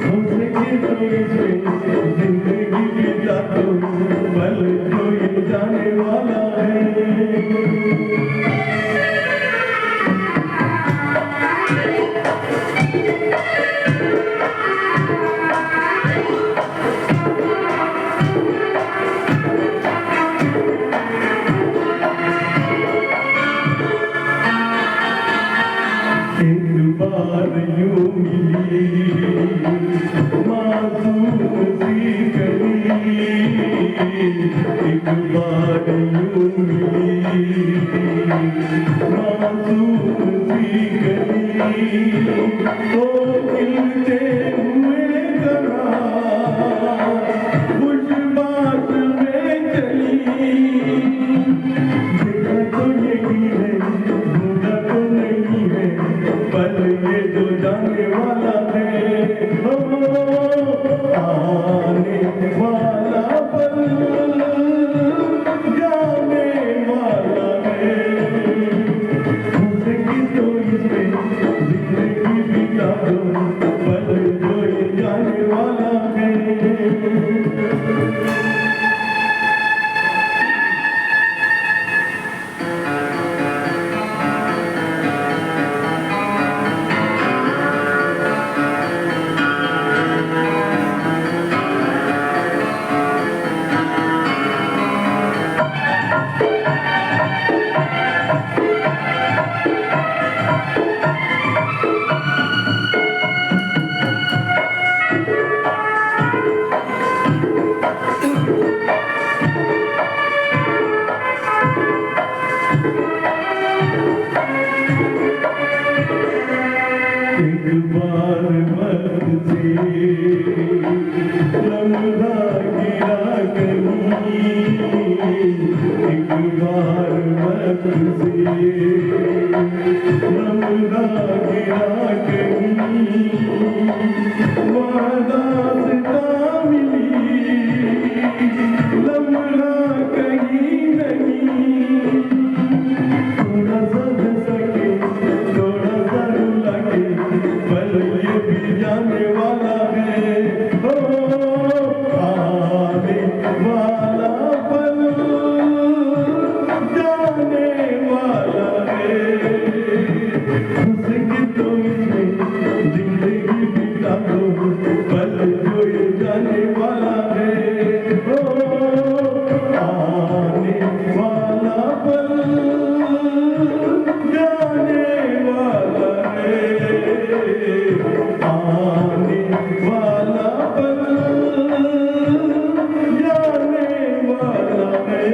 हो सके तो इसमें जिंदगी बिता दो, पल कोई जाने वाला है। एक बार यूं मिली मासूम सी कली, एक बार यूं मिली मासूम सी गली, ओ खिलते हुए कहा कुछ बात में चली, देखा तो यही है भूला तो नहीं है, पल ये जो जाने वाला है, हो आने वाला पल जाने वाला है। उसकी तो इसमें जिंदगी बिता दो, पल जो ये जाने वाला है। एक बार मत से लम्हा गिरा कहीं, एक बार मत से लम्हा गिरा कहीं, वादा सिता मिली लम्हा कहीं नहीं, थोड़ा सा सके थोड़ा सा लगे, पल ये भी जाने वाला है, हो आने वाला पल जाने वाला है। उसकी तो इसमें जिंदगी बिता दो, पल जो ये जाने वाला है, हो आने वाला पल जाने वाला है, आने वाला पल जाने वाला है।